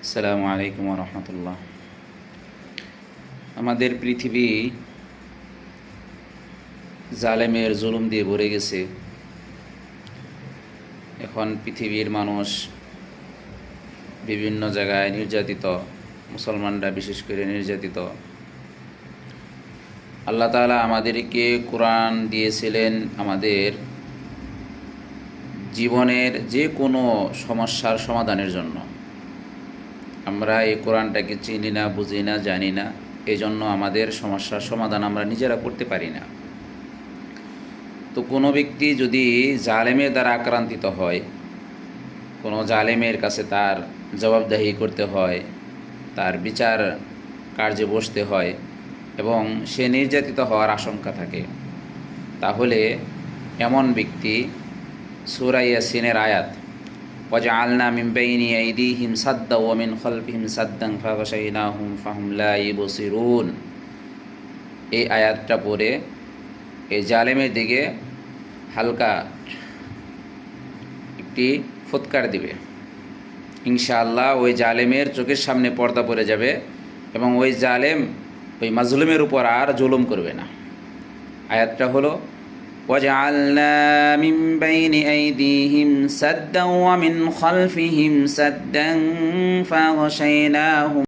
আসসালামু আলাইকুম ওয়া রাহমাতুল্লাহ। আমাদের পৃথিবী জালেমের জুলুম দিয়ে ভরে গেছে। এখন পৃথিবীর মানুষ বিভিন্ন জায়গায় নির্যাতিত, মুসলমানরা বিশেষ করে নির্যাতিত। আল্লাহ তাআলা আমাদেরকে কোরআন দিয়েছিলেন আমাদের জীবনের যে কোনো সমস্যার সমাধানের জন্য। আমরা এই কোরআনটাকে চিনি না, বুঝি না, জানি না, এই জন্য আমাদের সমস্যার সমাধান আমরা নিজেরা করতে পারি না। তো কোনো ব্যক্তি যদি জালেমের দ্বারা আক্রান্তিত হয়, কোনো জালেমের কাছে তার জবাবদিহি করতে হয়, তার বিচার কার্যে বসতে হয় এবং সে নির্যাতিত হওয়ার আশঙ্কা থাকে, তাহলে এমন ব্যক্তি সূরা ইয়াসিনের আয়াত ওয়াজআলনা মিন বাইনি আইদিহিম সাদ্দা ওয়া মিন খালফিহিম সাদ্দান ফাগাশাইনাহুম ফাহুম লা ইউবসিরুন, এই আয়াতটা পড়ে এই জালেমের দিকে হালকা একটি ফুৎকার দিবে। ইনশাআল্লাহ ওই জালেমের চোখের সামনে পর্দা পড়ে যাবে এবং ওই জালেম ওই মাজলুমের উপর আর জুলুম করবে না। আয়াতটা হলো ওয়াজআলনা মিন বাইনি আইদিহিম সাদ্দান ওয়া মিন খালফিহিম সাদ্দান ফাগাশাইনাহুম